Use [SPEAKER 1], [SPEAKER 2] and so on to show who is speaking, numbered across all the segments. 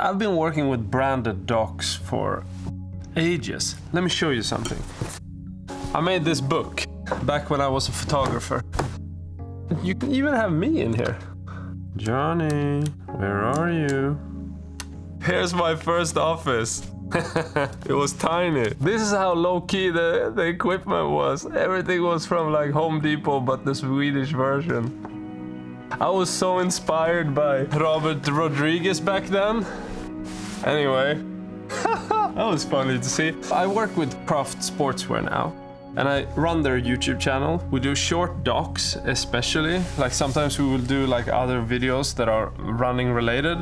[SPEAKER 1] I've been working with branded docs for ages. Let me show you something. I made this book back when I was a photographer. You can even have me in here. Johnny, where are you? Here's my first office. It was tiny. This is how low-key the equipment was. Everything was from like Home Depot, but the Swedish version. I was so inspired by Robert Rodriguez back then. Anyway, that was funny to see. I work with Craft Sportswear now, and I run their YouTube channel. We do short docs, especially. Like sometimes we will do like other videos that are running related.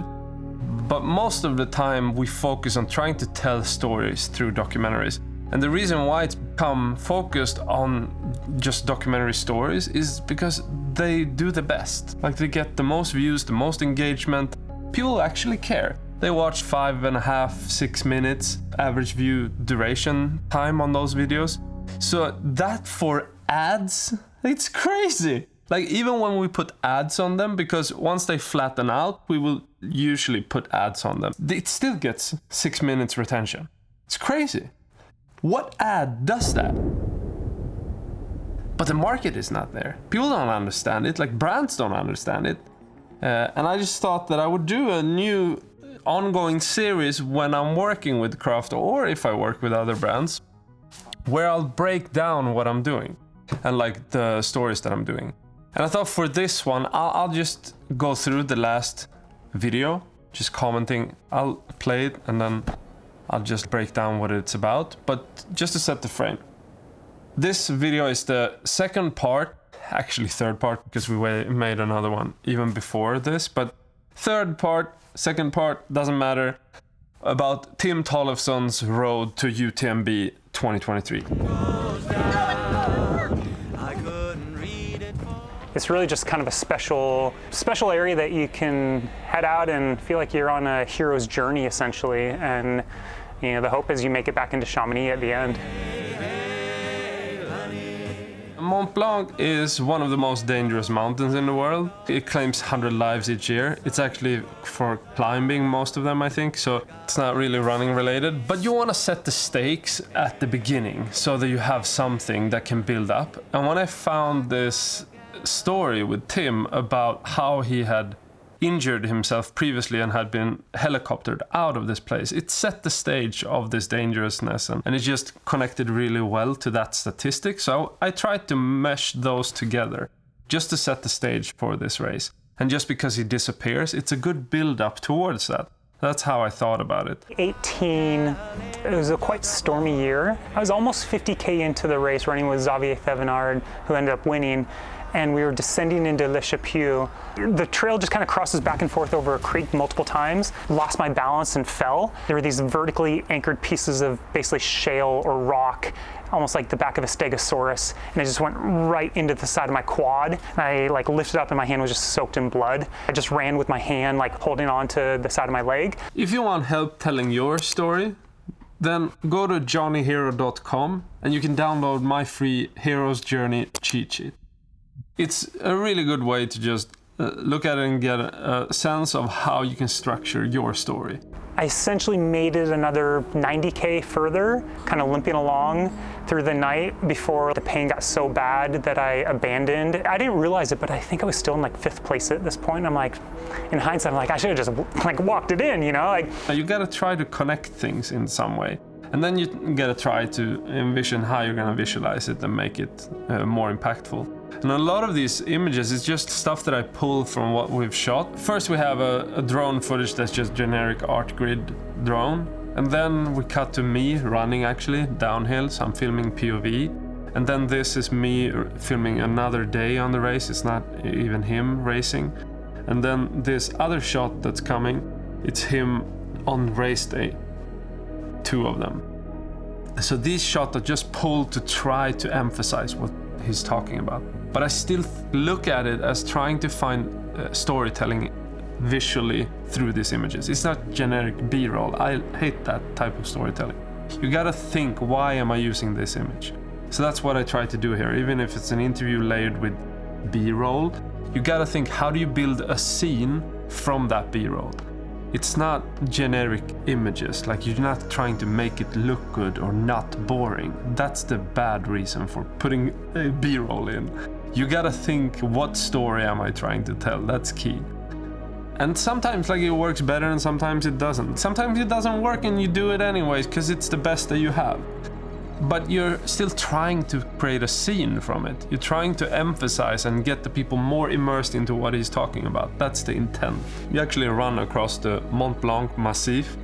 [SPEAKER 1] But most of the time we focus on trying to tell stories through documentaries. And the reason why it's become focused on just documentary stories is because they do the best. Like they get the most views, the most engagement. People actually care. They watch 5.5, 6 minutes average view duration time on those videos. So that for ads, it's crazy. Like even when we put ads on them, because once they flatten out, we will usually put ads on them. It still gets 6 minutes retention. It's crazy. What ad does that? But the market is not there. People don't understand it, like brands don't understand it. And I just thought that I would do a new ongoing series when I'm working with Craft or if I work with other brands, where I'll break down what I'm doing and like the stories that I'm doing. And I thought for this one, I'll just go through the last video, just commenting. I'll play it and then I'll just break down what it's about, but just to set the frame. This video is the second part, actually third part, because we made another one even before this, but third part, second part, doesn't matter, about Tim Tollefson's road to UTMB 2023.
[SPEAKER 2] It's really just kind of a special area that you can head out and feel like you're on a hero's journey, essentially. And you know, the hope is you make it back into Chamonix at the end.
[SPEAKER 1] Mont Blanc is one of the most dangerous mountains in the world. It claims 100 lives each year. It's actually for climbing, most of them, I think, so it's not really running related. But you want to set the stakes at the beginning so that you have something that can build up. And when I found this story with Tim about how he had injured himself previously and had been helicoptered out of this place, it set the stage of this dangerousness, and it just connected really well to that statistic. So I tried to mesh those together just to set the stage for this race. And just because he disappears, it's a good build up towards that. That's how I thought about it.
[SPEAKER 2] 18, it was a quite stormy year. I was almost 50K into the race, running with Xavier Thevenard, who ended up winning. And we were descending into Le Chapieux. The trail just kind of crosses back and forth over a creek multiple times. Lost my balance and fell. There were these vertically anchored pieces of basically shale or rock, almost like the back of a stegosaurus, and I just went right into the side of my quad. And I like lifted up and my hand was just soaked in blood. I just ran with my hand like holding on to the side of my leg.
[SPEAKER 1] If you want help telling your story, then go to johnnyhero.com and you can download my free Hero's Journey cheat sheet. It's a really good way to just look at it and get a sense of how you can structure your story.
[SPEAKER 2] I essentially made it another 90K further, kind of limping along through the night before the pain got so bad that I abandoned. I didn't realize it, but I think I was still in like 5th place at this point. I'm like, in hindsight, I'm like, I should have just like walked it in, you know? Like,
[SPEAKER 1] you gotta try to connect things in some way. And then you gotta try to envision how you're gonna visualize it and make it more impactful. And a lot of these images is just stuff that I pull from what we've shot. First we have a drone footage that's just generic art grid drone. And then we cut to me running actually downhill, so I'm filming POV. And then this is me filming another day on the race, it's not even him racing. And then this other shot that's coming, it's him on race day. 2 of them. So these shots are just pulled to try to emphasize what he's talking about. But I still look at it as trying to find storytelling visually through these images. It's not generic B-roll. I hate that type of storytelling. You gotta think, why am I using this image? So that's what I try to do here. Even if it's an interview layered with B-roll, you gotta think, how do you build a scene from that B-roll? It's not generic images, like you're not trying to make it look good or not boring. That's the bad reason for putting a B-roll in. You gotta think, what story am I trying to tell? That's key. And sometimes like it works better and sometimes it doesn't. Sometimes it doesn't work and you do it anyways because it's the best that you have. But you're still trying to create a scene from it. You're trying to emphasize and get the people more immersed into what he's talking about. That's the intent. You actually run across the Mont Blanc Massif.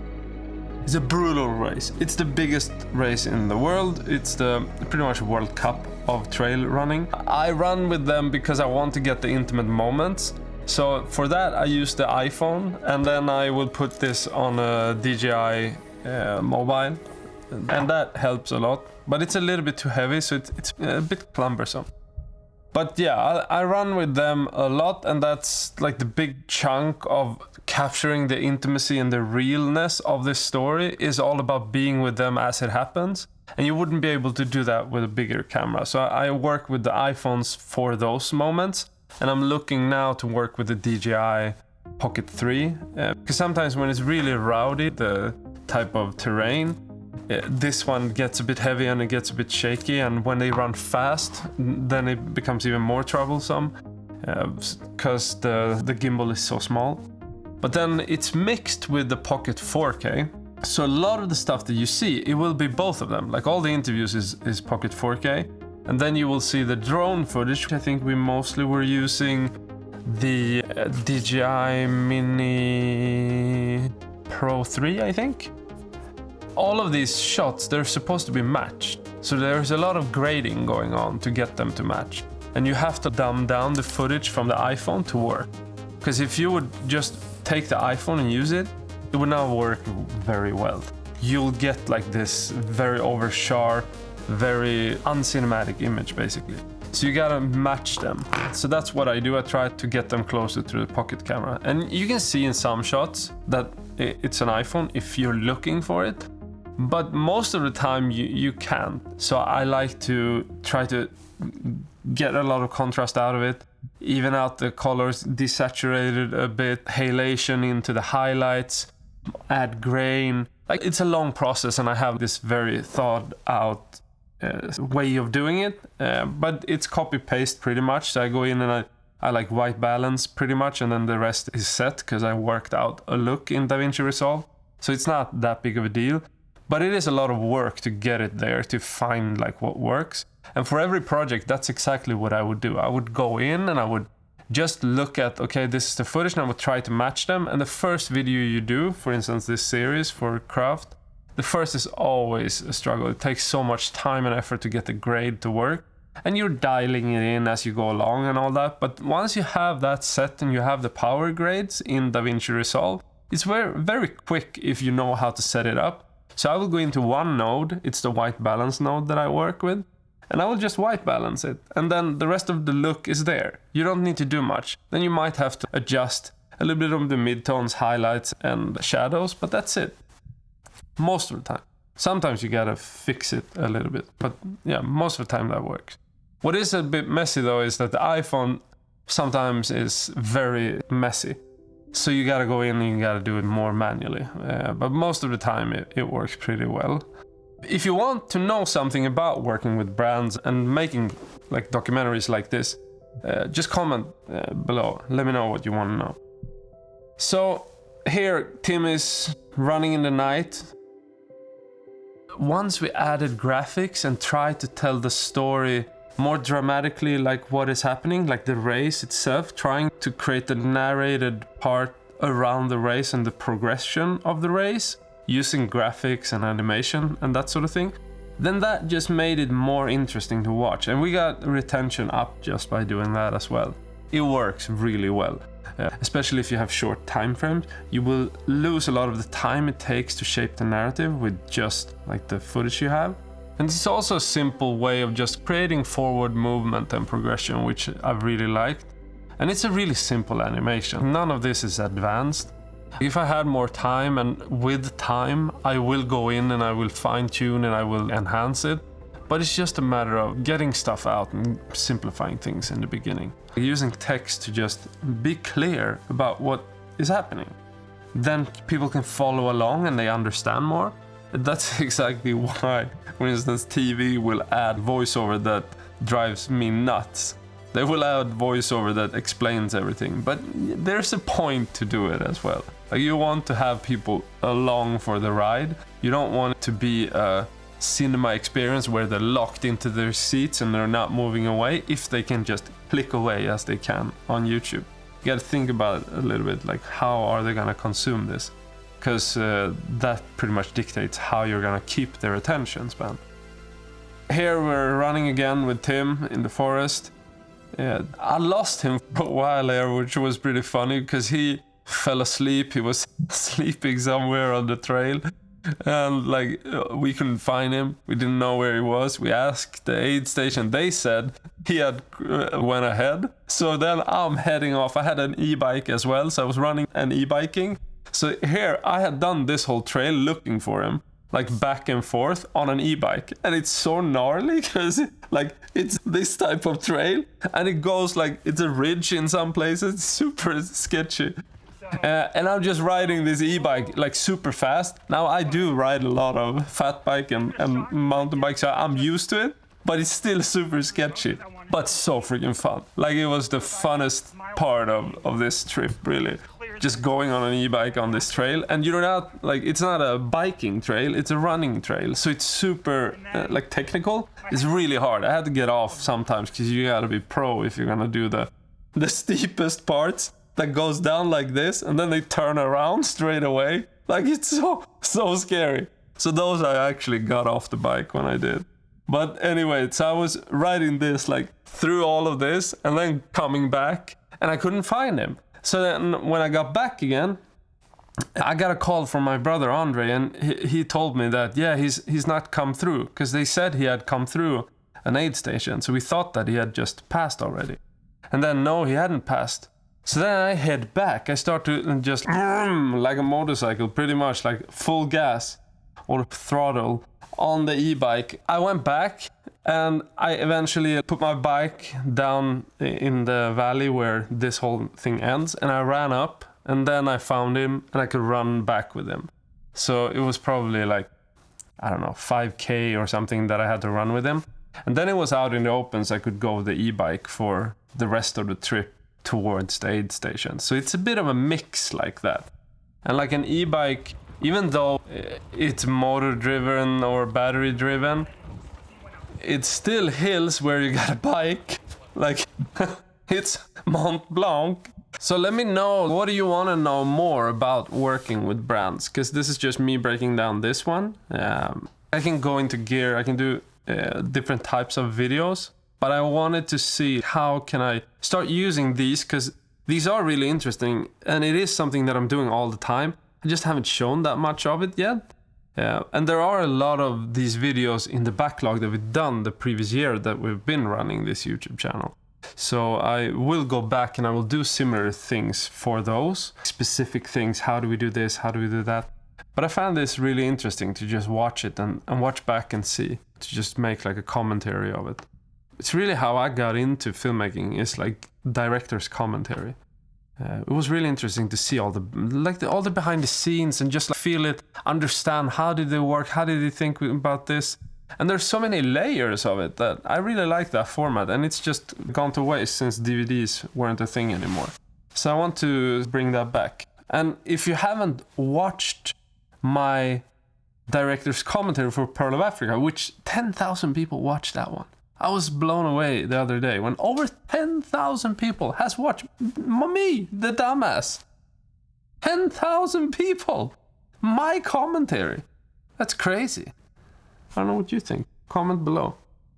[SPEAKER 1] It's a brutal race. It's the biggest race in the world. It's the pretty much World Cup of trail running. I run with them because I want to get the intimate moments. So for that I use the iPhone, and then I will put this on a DJI mobile. And that helps a lot, but it's a little bit too heavy, so it's a bit cumbersome. But yeah, I run with them a lot, and that's like the big chunk of capturing the intimacy and the realness of this story is all about being with them as it happens. And you wouldn't be able to do that with a bigger camera. So I work with the iPhones for those moments, and I'm looking now to work with the DJI Pocket 3, because sometimes when it's really rowdy, the type of terrain, this one gets a bit heavy and it gets a bit shaky, and when they run fast then it becomes even more troublesome because the gimbal is so small. But then it's mixed with the Pocket 4K, so a lot of the stuff that you see, it will be both of them. Like all the interviews is Pocket 4K, and then you will see the drone footage. I think we mostly were using the DJI Mini Pro 3, I think. All of these shots, they're supposed to be matched. So there's a lot of grading going on to get them to match. And you have to dumb down the footage from the iPhone to work. Because if you would just take the iPhone and use it, it would not work very well. You'll get like this very over-sharp, very uncinematic image basically. So you gotta match them. So that's what I do. I try to get them closer to the pocket camera. And you can see in some shots that it's an iPhone if you're looking for it. But most of the time you can't. So I like to try to get a lot of contrast out of it, even out the colors, desaturate it a bit, halation into the highlights, add grain. Like it's a long process, and I have this very thought out way of doing it, but it's copy paste pretty much. So I go in and I like white balance pretty much, and then the rest is set because I worked out a look in DaVinci Resolve. So it's not that big of a deal, but it is a lot of work to get it there, to find like what works. And for every project, that's exactly what I would do. I would go in and I would just look at, okay, this is the footage, and I would try to match them. And the first video you do, for instance, this series for craft, the first is always a struggle. It takes so much time and effort to get the grade to work. And you're dialing it in as you go along and all that. But once you have that set and you have the power grades in DaVinci Resolve, it's very, very quick if you know how to set it up. So I will go into one node, it's the white balance node that I work with, and I will just white balance it. And then the rest of the look is there. You don't need to do much. Then you might have to adjust a little bit of the midtones, highlights, and shadows, but that's it. Most of the time. Sometimes you gotta fix it a little bit, but yeah, most of the time that works. What is a bit messy though is that the iPhone sometimes is very messy. So you gotta go in and you gotta do it more manually. But most of the time it works pretty well. If you want to know something about working with brands and making like documentaries like this, just comment below. Let me know what you want to know. So here Tim is running in the night. Once we added graphics and tried to tell the story more dramatically, like what is happening, like the race itself, trying to create the narrated part around the race and the progression of the race, using graphics and animation and that sort of thing, then that just made it more interesting to watch. And we got retention up just by doing that as well. It works really well. Especially if you have short time frames, you will lose a lot of the time it takes to shape the narrative with just like the footage you have. And it's also a simple way of just creating forward movement and progression, which I've really liked. And it's a really simple animation. None of this is advanced. If I had more time, and with time, I will go in and I will fine tune and I will enhance it. But it's just a matter of getting stuff out and simplifying things in the beginning. Using text to just be clear about what is happening. then people can follow along and they understand more. That's exactly why, for instance, TV will add voiceover that drives me nuts. They will add voiceover that explains everything, but there's a point to do it as well. Like, you want to have people along for the ride. You don't want it to be a cinema experience where they're locked into their seats and they're not moving away if they can just click away as they can on YouTube. You gotta think about it a little bit, like how are they gonna consume this? Because that pretty much dictates how you're gonna keep their attention span. Here we're running again with Tim in the forest. Yeah, I lost him for a while there, which was pretty funny because he fell asleep. He was sleeping somewhere on the trail, and like we couldn't find him. We didn't know where he was. We asked the aid station. They said he had went ahead. So then I'm heading off. I had an e-bike as well, so I was running and e-biking. So here I had done this whole trail looking for him, like back and forth on an e-bike, and it's so gnarly because like it's this type of trail and it goes like it's a ridge in some places. It's super sketchy. And I'm just riding this e-bike like super fast. Now I do ride a lot of fat bike and mountain bikes, so I'm used to it, but it's still super sketchy, but so freaking fun. Like, it was the funnest part of this trip, really. Just going on an e-bike on this trail, and you're not like, it's not a biking trail, it's a running trail, so it's super like technical. It's really hard. I had to get off sometimes because you gotta be pro if you're gonna do the steepest parts that goes down like this and then they turn around straight away. Like, it's so scary. So those I actually got off the bike when I did. But anyway, so I was riding this like through all of this and then coming back and I couldn't find him. So then when I got back again, I got a call from my brother Andre, and he told me that, yeah, he's not come through, because they said he had come through an aid station. So we thought that he had just passed already. And then no, he hadn't passed. So then I head back. I start to just like a motorcycle, pretty much like full gas or throttle on the e-bike. I went back and I eventually put my bike down in the valley where this whole thing ends, and I ran up, and then I found him and I could run back with him. So it was probably like, I don't know, 5K or something that I had to run with him. And then it was out in the open, so I could go with the e-bike for the rest of the trip towards the aid station. So it's a bit of a mix like that. And like an e-bike, even though it's motor driven or battery driven, it's still hills where you got a bike. Like, it's Mont Blanc. So let me know, what do you want to know more about working with brands? Because this is just me breaking down this one. I can go into gear, I can do different types of videos, but I wanted to see how can I start using these, because these are really interesting and it is something that I'm doing all the time. I just haven't shown that much of it yet. And there are a lot of these videos in the backlog that we've done the previous year that we've been running this YouTube channel. So I will go back and I will do similar things for those specific things. How do we do this? How do we do that? But I found this really interesting to just watch it and watch back and see, to just make like a commentary of it. It's really how I got into filmmaking, is like director's commentary. It was really interesting to see all the behind the scenes and just like feel it, understand how did they work, how did they think about this. And there's so many layers of it that I really like that format, and it's just gone to waste since DVDs weren't a thing anymore. So I want to bring that back. And if you haven't watched my director's commentary for Pearl of Africa, which 10,000 people watched that one. I was blown away the other day when over 10,000 people has watched me, the dumbass. 10,000 people! My commentary. That's crazy. I don't know what you think. Comment below.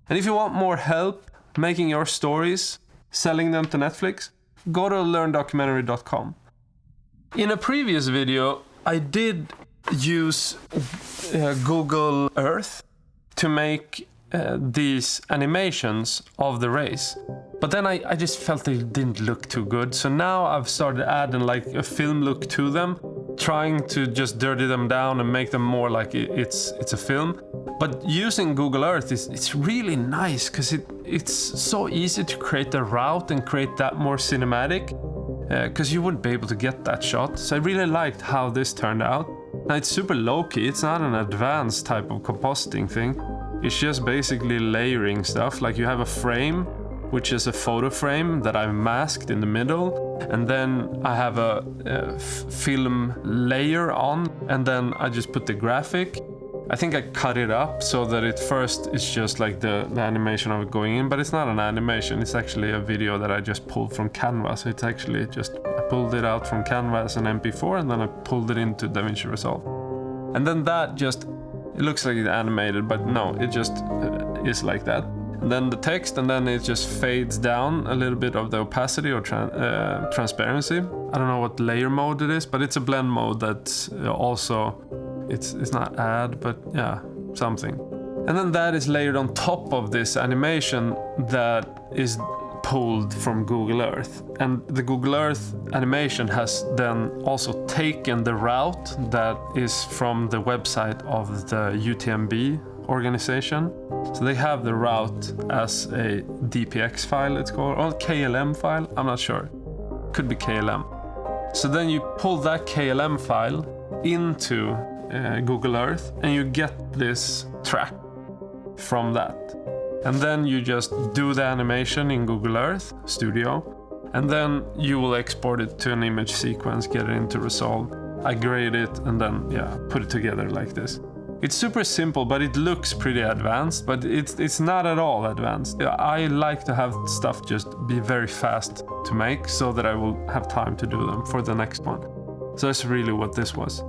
[SPEAKER 1] And if you want more help making your stories, selling them to Netflix, go to learndocumentary.com. In a previous video, I did use Google Earth to make these animations of the race, but then I just felt they didn't look too good. So now I've started adding like a film look to them, trying to just dirty them down and make them more like it's a film. But using Google Earth it's really nice because it's so easy to create the route and create that more cinematic. because you wouldn't be able to get that shot. So I really liked how this turned out. Now it's super low-key, it's not an advanced type of compositing thing. It's just basically layering stuff. Like you have a frame, which is a photo frame that I've masked in the middle, and then I have a film layer on, and then I just put the graphic. I think I cut it up so that at first it's just like the animation of it going in, but it's not an animation, it's actually a video that I just pulled from Canva. So it's actually just, I pulled it out from Canva as an MP4 and then I pulled it into DaVinci Resolve. And then that just, it looks like it's animated, but no, it just is like that. And then the text, and then it just fades down a little bit of the opacity or transparency. I don't know what layer mode it is, but it's a blend mode that's also, it's not add, but yeah, something. And then that is layered on top of this animation that is pulled from Google Earth. And the Google Earth animation has then also taken the route that is from the website of the UTMB organization. So they have the route as a DPX file, it's called, or KLM file, I'm not sure. Could be KLM. So then you pull that KLM file into Google Earth and you get this track from that. And then you just do the animation in Google Earth Studio, and then you will export it to an image sequence, get it into Resolve. I grade it and then, yeah, put it together like this. It's super simple, but it looks pretty advanced, but it's not at all advanced. I like to have stuff just be very fast to make so that I will have time to do them for the next one. So that's really what this was.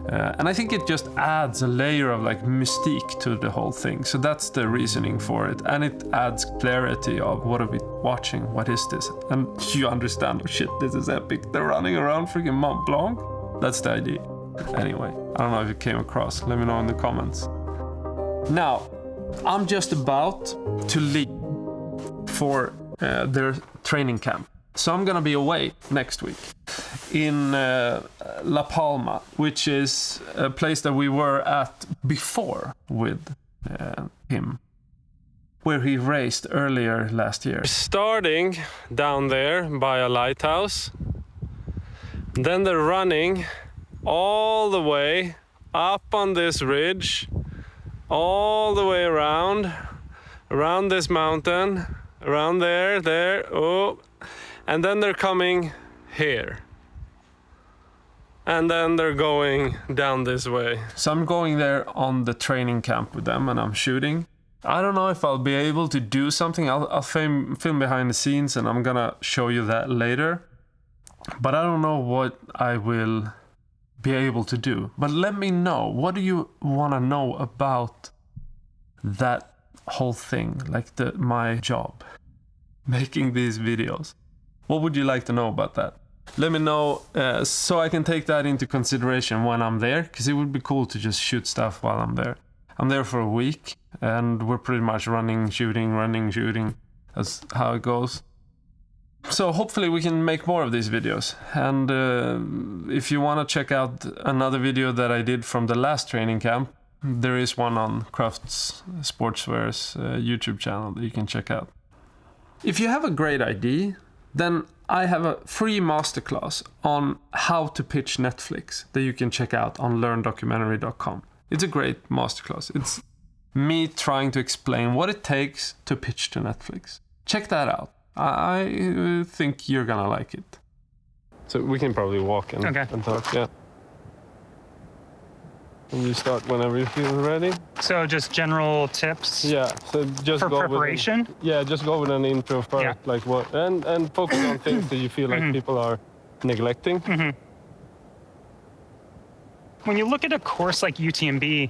[SPEAKER 1] And I think it just adds a layer of like mystique to the whole thing. So that's the reasoning for it. And it adds clarity of what are we watching? What is this? And you understand, oh shit, this is epic. They're running around freaking Mont Blanc. That's the idea. Anyway, I don't know if it came across. Let me know in the comments. Now, I'm just about to leave for their training camp. So I'm gonna be away next week in La Palma, which is a place that we were at before with him, where he raced earlier last year. Starting down there by a lighthouse, then they're running all the way up on this ridge, all the way around this mountain, around there, oh, and then they're coming here. And then they're going down this way. So I'm going there on the training camp with them and I'm shooting. I don't know if I'll be able to do something. I'll film behind the scenes and I'm gonna show you that later. But I don't know what I will be able to do. But let me know, what do you want to know about that whole thing, like my job, making these videos? What would you like to know about that? Let me know so I can take that into consideration when I'm there, because it would be cool to just shoot stuff while I'm there. I'm there for a week and we're pretty much running, shooting. That's how it goes. So hopefully we can make more of these videos. And if you want to check out another video that I did from the last training camp, there is one on Crafts Sportswear's YouTube channel that you can check out. If you have a great idea, then I have a free masterclass on how to pitch Netflix that you can check out on learndocumentary.com. It's a great masterclass. It's me trying to explain what it takes to pitch to Netflix. Check that out. I think you're gonna like it. So we can probably walk and talk, yeah. And you start whenever you feel ready.
[SPEAKER 2] So just general tips.
[SPEAKER 1] Yeah. So just
[SPEAKER 2] for
[SPEAKER 1] go
[SPEAKER 2] preparation.
[SPEAKER 1] Just go with an intro first,
[SPEAKER 2] yeah.
[SPEAKER 1] like what, and focus on things that you feel like people are neglecting.
[SPEAKER 2] When you look at a course like UTMB,